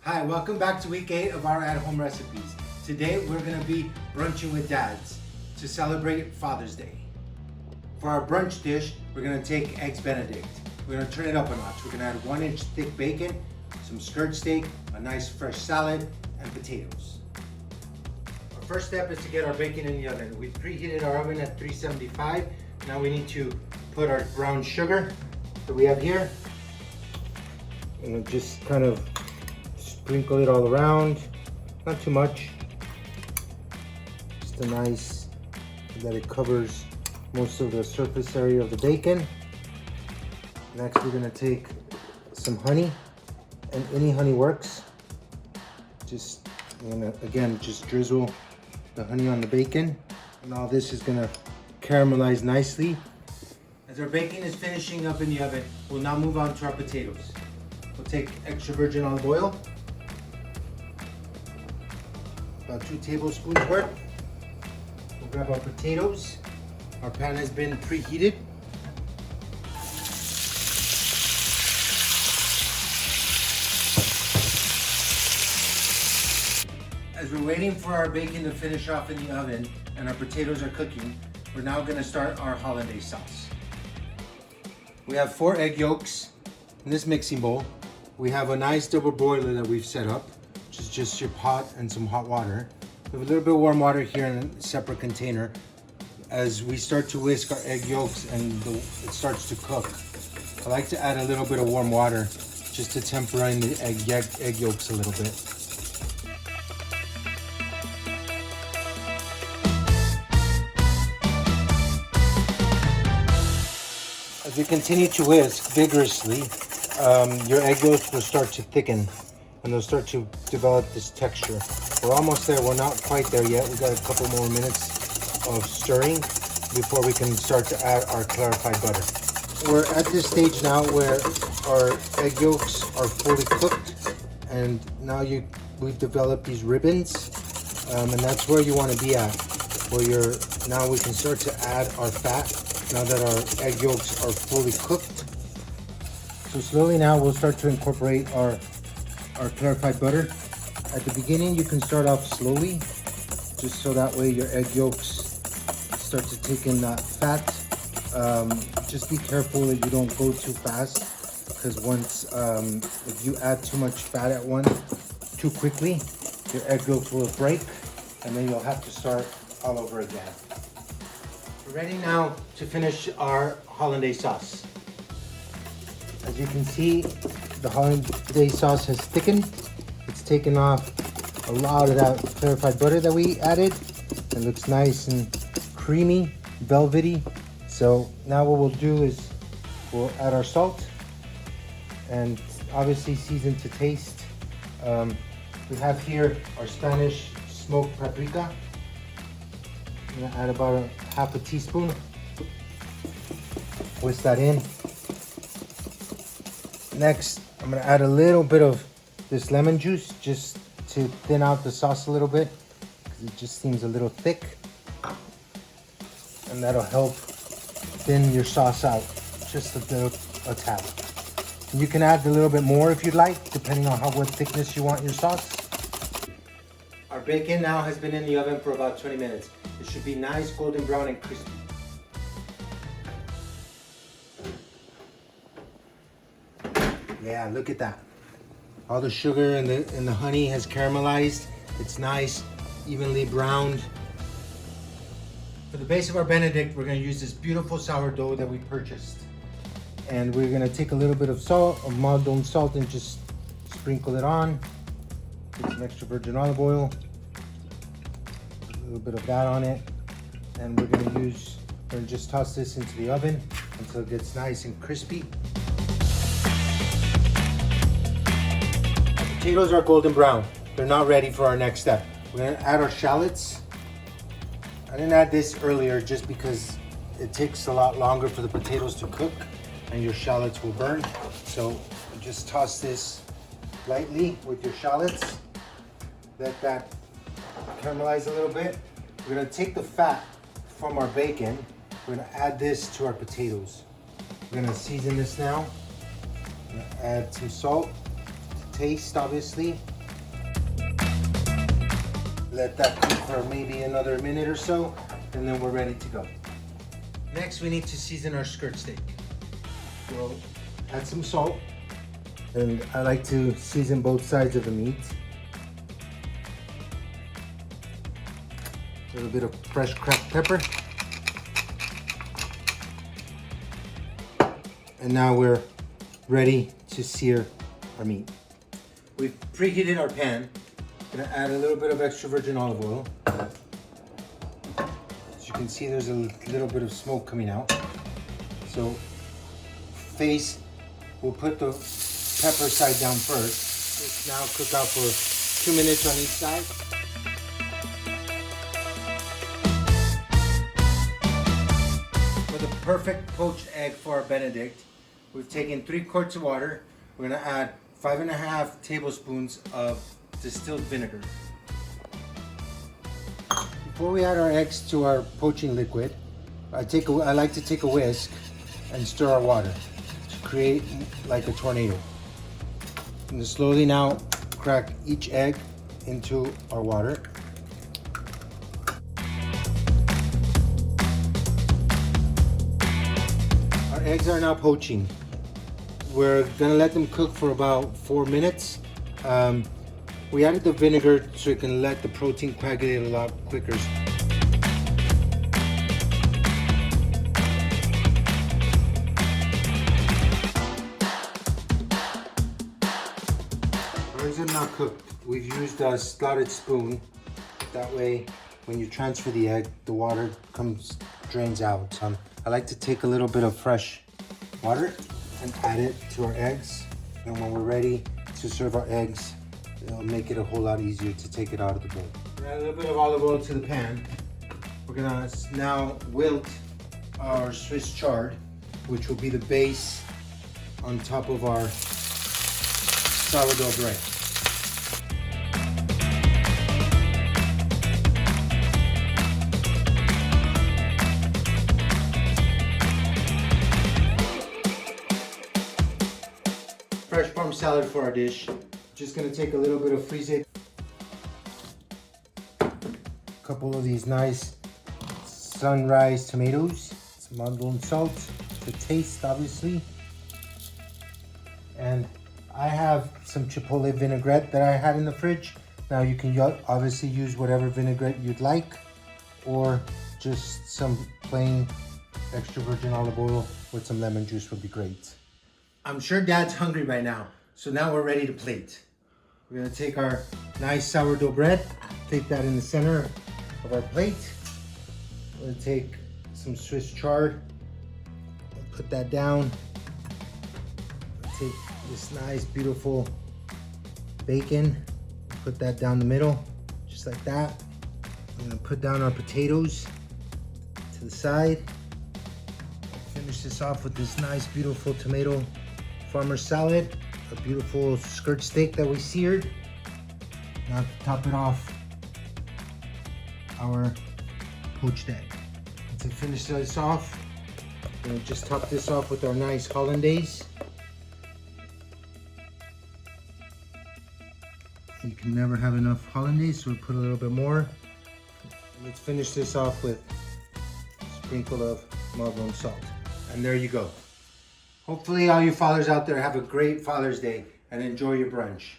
Hi, welcome back to week 8 of our at-home recipes. Today we're going to be brunching with dads to celebrate Father's Day. For our brunch dish, we're going to take eggs Benedict. We're going to turn it up a notch. We're going to add 1-inch thick bacon, some skirt steak, a nice fresh salad, and potatoes. Our first step is to get our bacon in the oven. We preheated our oven at 375. Now we need to put our brown sugar that we have here. And just kind of sprinkle it all around, not too much, just a nice, that it covers most of the surface area of the bacon. Next we're gonna take some honey, and any honey works. Just, again, just drizzle the honey on the bacon, and all this is gonna caramelize nicely. As our bacon is finishing up in the oven, we'll now move on to our potatoes. We'll take extra virgin olive oil, about 2 tablespoons worth. We'll grab our potatoes. Our pan has been preheated. As we're waiting for our bacon to finish off in the oven and our potatoes are cooking, we're now going to start our hollandaise sauce. We have 4 egg yolks in this mixing bowl. We have a nice double boiler that we've set up, which is just your pot and some hot water. We have a little bit of warm water here in a separate container. As we start to whisk our egg yolks and it starts to cook, I like to add a little bit of warm water just to tempering the egg yolks a little bit. As you continue to whisk vigorously, your egg yolks will start to thicken and they'll start to develop this texture. We're almost there. We're not quite there yet. We've got a couple more minutes of stirring before we can start to add our clarified butter. We're at this stage now where our egg yolks are fully cooked, and now we've developed these ribbons, and that's where you want to be at, where now we can start to add our fat now that our egg yolks are fully cooked. So slowly now we'll start to incorporate our clarified butter. At the beginning you can start off slowly, just so that way your egg yolks start to take in that fat. Just be careful that you don't go too fast, because once if you add too much fat at once too quickly, your egg yolks will break and then you'll have to start all over again. We're ready now to finish our hollandaise sauce. As you can see, the hollandaise sauce has thickened. It's taken off a lot of that clarified butter that we added. It looks nice and creamy, velvety. So now what we'll do is we'll add our salt and obviously season to taste. We have here our Spanish smoked paprika. I'm gonna add about half a teaspoon. Whisk that in. Next, I'm gonna add a little bit of this lemon juice just to thin out the sauce a little bit, because it just seems a little thick. And that'll help thin your sauce out just a tad. And you can add a little bit more if you'd like, depending on what thickness you want your sauce. Our bacon now has been in the oven for about 20 minutes. It should be nice golden brown and crispy. Yeah, look at that. All the sugar and the honey has caramelized. It's nice, evenly browned. For the base of our Benedict, we're gonna use this beautiful sourdough that we purchased. And we're gonna take a little bit of salt, of Maldon salt, and just sprinkle it on. Put some extra virgin olive oil. A little bit of that on it. And we're gonna just toss this into the oven until it gets nice and crispy. Potatoes are golden brown. They're not ready for our next step. We're gonna add our shallots. I didn't add this earlier just because it takes a lot longer for the potatoes to cook and your shallots will burn. So just toss this lightly with your shallots. Let that caramelize a little bit. We're gonna take the fat from our bacon. We're gonna add this to our potatoes. We're gonna season this now. I'm gonna add some salt to taste, obviously. Let that cook for maybe another minute or so, and then we're ready to go. Next, we need to season our skirt steak. We'll add some salt, and I like to season both sides of the meat. A little bit of fresh cracked pepper. And now we're ready to sear our meat. We've preheated our pan. Gonna add a little bit of extra virgin olive oil. As you can see, there's a little bit of smoke coming out. So we'll put the pepper side down first. Just now cook out for 2 minutes on each side. For the perfect poached egg for our Benedict, we've taken 3 quarts of water. We're gonna add 5.5 tablespoons of distilled vinegar. Before we add our eggs to our poaching liquid, I like to take a whisk and stir our water to create like a tornado. And slowly now crack each egg into our water. Our eggs are now poaching. We're gonna let them cook for about 4 minutes. We added the vinegar so it can let the protein coagulate a lot quicker. Our eggs are now cooked. We've used a slotted spoon. That way, when you transfer the egg, the water drains out. I like to take a little bit of fresh water and add it to our eggs. And when we're ready to serve our eggs, it'll make it a whole lot easier to take it out of the bowl. Add a little bit of olive oil to the pan. We're gonna now wilt our Swiss chard, which will be the base on top of our sourdough bread. Fresh farm salad for our dish. Just gonna take a little bit of frisée. A couple of these nice sunrise tomatoes. Some mud salt to taste, obviously. And I have some chipotle vinaigrette that I had in the fridge. Now you can obviously use whatever vinaigrette you'd like, or just some plain extra virgin olive oil with some lemon juice would be great. I'm sure Dad's hungry by now, so now we're ready to plate. We're gonna take our nice sourdough bread, take that in the center of our plate. We're gonna take some Swiss chard, put that down. Take this nice, beautiful bacon, put that down the middle, just like that. I'm gonna put down our potatoes to the side. Finish this off with this nice, beautiful tomato farmer salad, a beautiful skirt steak that we seared. Now to top it off, our poached egg. And to finish this off, we're gonna just top this off with our nice hollandaise. You can never have enough hollandaise, so we'll put a little bit more. Let's finish this off with a sprinkle of mud salt. And there you go. Hopefully all you fathers out there have a great Father's Day and enjoy your brunch.